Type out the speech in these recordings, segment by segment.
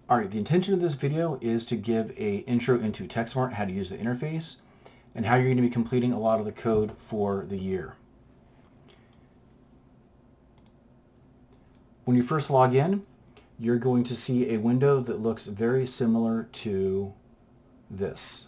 Alright, the intention of this video is to give a intro into Techsmart, how to use the interface, and how you're going to be completing a lot of the code for the year. When you first log in, you're going to see a window that looks very similar to this.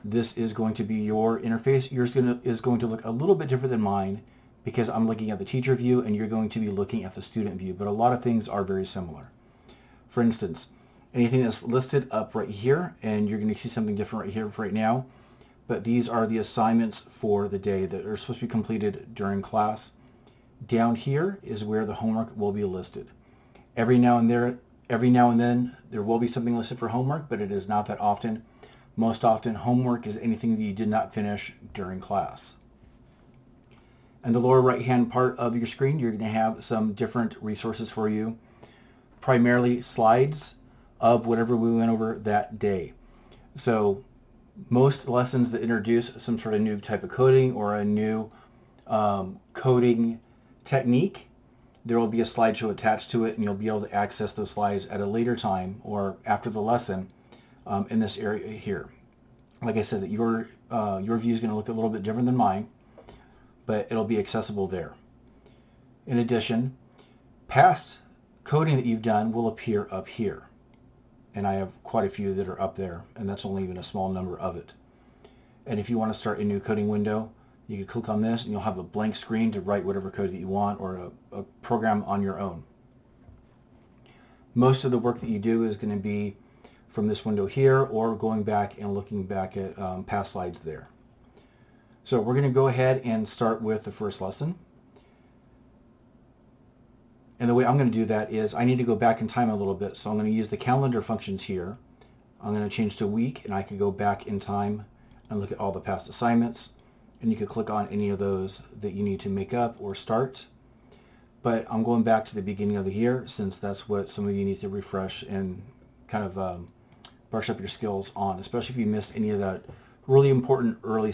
This is going to be your interface. Yours is going to look a little bit different than mine because I'm looking at the teacher view and you're going to be looking at the student view, but a lot of things are very similar. For instance, anything that's listed up right here, and you're going to see something different right here right now, but these are the assignments for the day that are supposed to be completed during class. Down here is where the homework will be listed. Every now and then there will be something listed for homework, but it is not that often. Most often, homework is anything that you did not finish during class. In the lower right-hand part of your screen, you're going to have some different resources for you, primarily slides of whatever we went over that day. So most lessons that introduce some sort of new type of coding or a new coding technique, there will be a slideshow attached to it, and you'll be able to access those slides at a later time or after the lesson in this area here. Like I said, that your view is going to look a little bit different than mine, but it'll be accessible there. In addition, past coding that you've done will appear up here. And I have quite a few that are up there, and that's only even a small number of it. And if you want to start a new coding window, you can click on this and you'll have a blank screen to write whatever code that you want or a program on your own. Most of the work that you do is going to be from this window here or going back and looking back at past slides there. So we're going to go ahead and start with the first lesson. And the way I'm going to do that is I need to go back in time a little bit. So I'm going to use the calendar functions here. I'm going to change to week, and I can go back in time and look at all the past assignments. And you can click on any of those that you need to make up or start. But I'm going back to the beginning of the year since that's what some of you need to refresh and kind of brush up your skills on, especially if you missed any of that really important early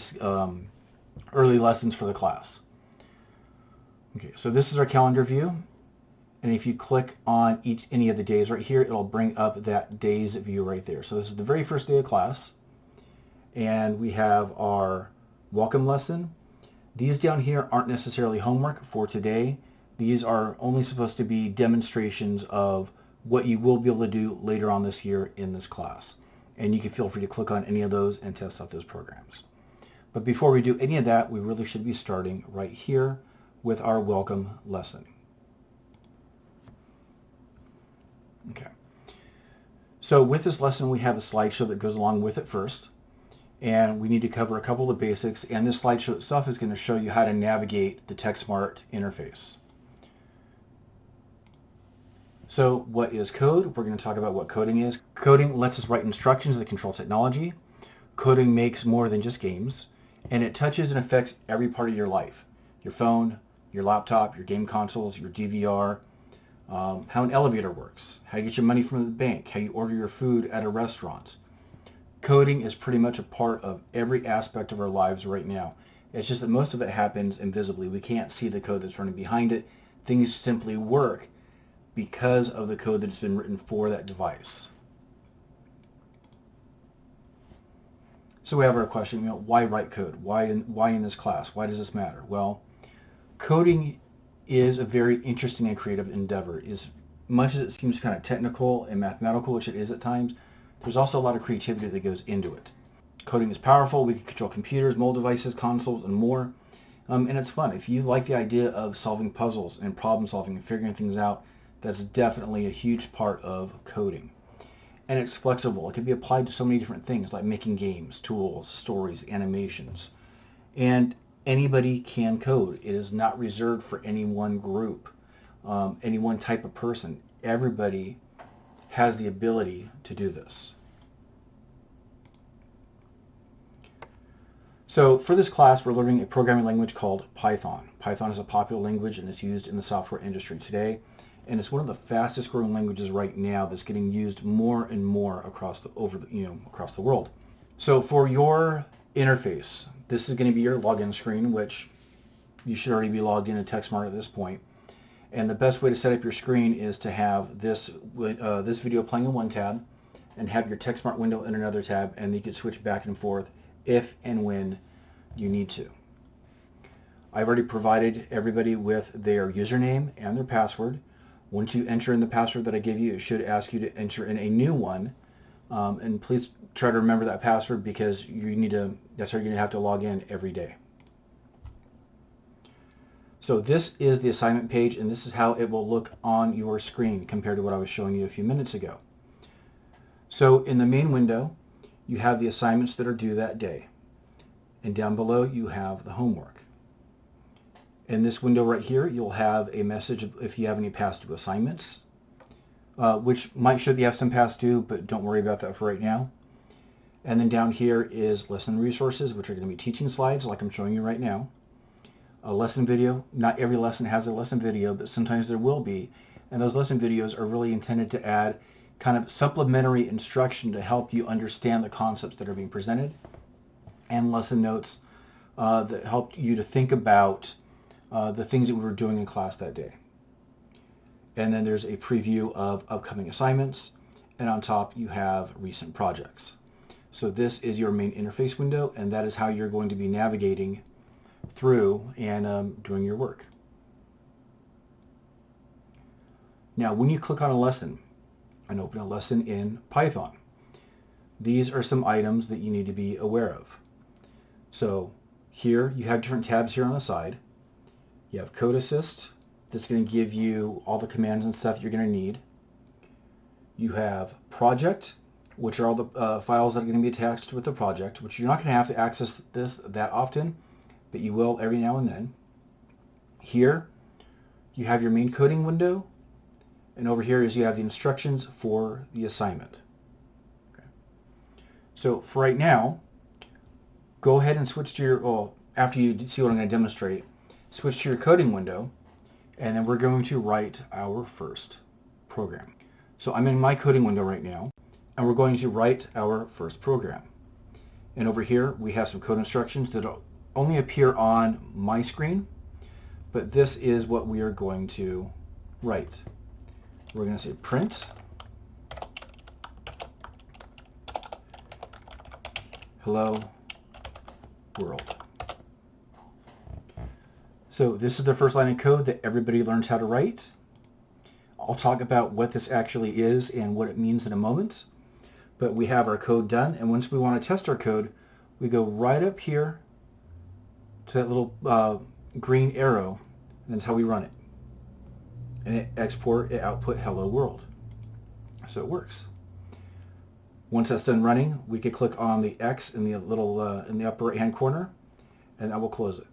lessons for the class. Okay, so this is our calendar view. And if you click on any of the days right here, it'll bring up that day's view right there. So this is the very first day of class. And we have our welcome lesson. These down here aren't necessarily homework for today. These are only supposed to be demonstrations of what you will be able to do later on this year in this class. And you can feel free to click on any of those and test out those programs. But before we do any of that, we really should be starting right here with our welcome lesson. Okay. So with this lesson, we have a slideshow that goes along with it first. And we need to cover a couple of basics. And this slideshow itself is going to show you how to navigate the Techsmart interface. So what is code? We're going to talk about what coding is. Coding lets us write instructions that control technology. Coding makes more than just games. And it touches and affects every part of your life. Your phone, your laptop, your game consoles, your DVR, how an elevator works, how you get your money from the bank, how you order your food at a restaurant. Coding is pretty much a part of every aspect of our lives right now. It's just that most of it happens invisibly. We can't see the code that's running behind it. Things simply work because of the code that's been written for that device. So we have our question, why write code? Why in this class? Why does this matter? Well, coding is a very interesting and creative endeavor. As much as it seems kind of technical and mathematical, which it is at times, there's also a lot of creativity that goes into it. Coding is powerful. We can control computers, mobile devices, consoles, and more. And it's fun. If you like the idea of solving puzzles and problem solving and figuring things out, that's definitely a huge part of coding. And it's flexible. It can be applied to so many different things like making games, tools, stories, animations. And anybody can code. It is not reserved for any one group, any one type of person. Everybody has the ability to do this. So for this class, we're learning a programming language called Python. Python is a popular language and it's used in the software industry today. And it's one of the fastest growing languages right now that's getting used more and more across the world. So for your interface, this is going to be your login screen, which you should already be logged into Techsmart at this point. And the best way to set up your screen is to have this video playing in one tab and have your Techsmart window in another tab, and you can switch back and forth if and when you need to. I've already provided everybody with their username and their password. Once you enter in the password that I give you, it should ask you to enter in a new one. And please try to remember that password, because that's how you're going to have to log in every day. So this is the assignment page, and this is how it will look on your screen compared to what I was showing you a few minutes ago. So in the main window, you have the assignments that are due that day. And down below, you have the homework. In this window right here, you'll have a message if you have any past due assignments, which might show that you have some past due, but don't worry about that for right now. And then down here is lesson resources, which are going to be teaching slides like I'm showing you right now. A lesson video. Not every lesson has a lesson video, but sometimes there will be. And those lesson videos are really intended to add kind of supplementary instruction to help you understand the concepts that are being presented, and lesson notes that help you to think about the things that we were doing in class that day. And then there's a preview of upcoming assignments, and on top you have recent projects. So this is your main interface window, and that is how you're going to be navigating through and doing your work. Now, when you click on a lesson and open a lesson in Python, these are some items that you need to be aware of. So here you have different tabs here on the side. You have Code Assist, that's going to give you all the commands and stuff you're going to need. You have Project, which are all the files that are going to be attached with the project, which you're not going to have to access this that often, but you will every now and then. Here you have your main coding window, and over here is you have the instructions for the assignment. Okay. So for right now, go ahead and switch to your, after you see what I'm going to demonstrate, switch to your coding window, and then we're going to write our first program. So I'm in my coding window right now, and we're going to write our first program. And over here we have some code instructions that only appear on my screen, but this is what we are going to write. We're going to say print hello world. So this is the first line of code that everybody learns how to write. I'll talk about what this actually is and what it means in a moment, but we have our code done, and once we want to test our code, we go right up here to that little green arrow, and that's how we run it. And it output hello world. So it works. Once that's done running, we could click on the X in the little in the upper right hand corner, and that will close it.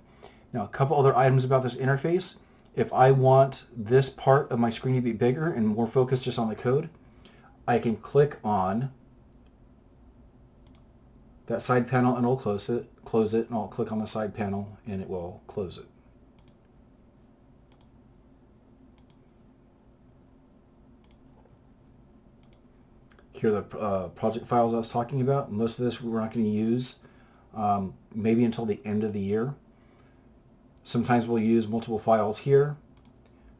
Now, a couple other items about this interface. If I want this part of my screen to be bigger and more focused just on the code, I can click on that side panel and it'll close it, and I'll click on the side panel and it will close it. Here are the project files I was talking about. Most of this we're not going to use maybe until the end of the year. Sometimes we'll use multiple files here.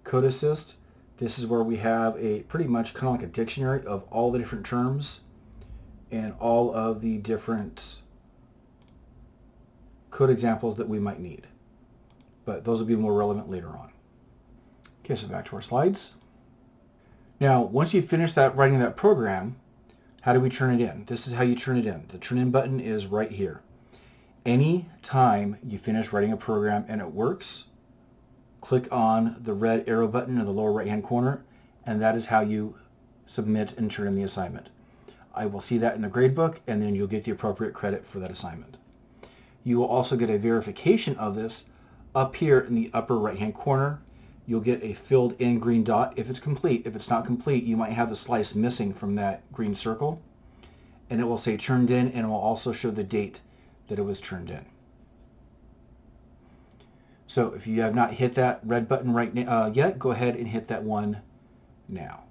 Code Assist, this is where we have a pretty much kind of like a dictionary of all the different terms and all of the different code examples that we might need. But those will be more relevant later on. Okay, so back to our slides. Now, once you finish writing that program, how do we turn it in? This is how you turn it in. The turn in button is right here. Any time you finish writing a program and it works, click on the red arrow button in the lower right hand corner, and that is how you submit and turn in the assignment. I will see that in the gradebook, and then you'll get the appropriate credit for that assignment. You will also get a verification of this up here in the upper right hand corner. You'll get a filled in green dot if it's complete. If it's not complete, you might have a slice missing from that green circle, and it will say turned in, and it will also show the date that it was turned in. So if you have not hit that red button right now yet, go ahead and hit that one now.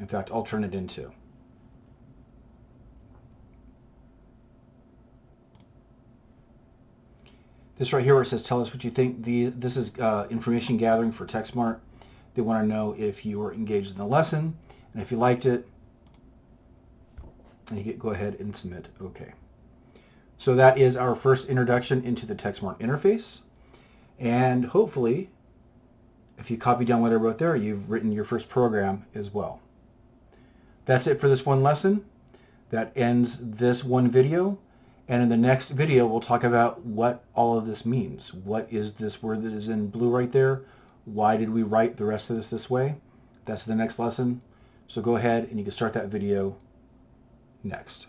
In fact, I'll turn it in too. This right here where it says tell us what you think, this is information gathering for Techsmart. They want to know if you were engaged in the lesson and if you liked it. And you go ahead and submit OK. So that is our first introduction into the Techsmart interface. And hopefully, if you copy down what I wrote there, you've written your first program as well. That's it for this one lesson. That ends this one video. And in the next video, we'll talk about what all of this means. What is this word that is in blue right there? Why did we write the rest of this way? That's the next lesson. So go ahead and you can start that video next.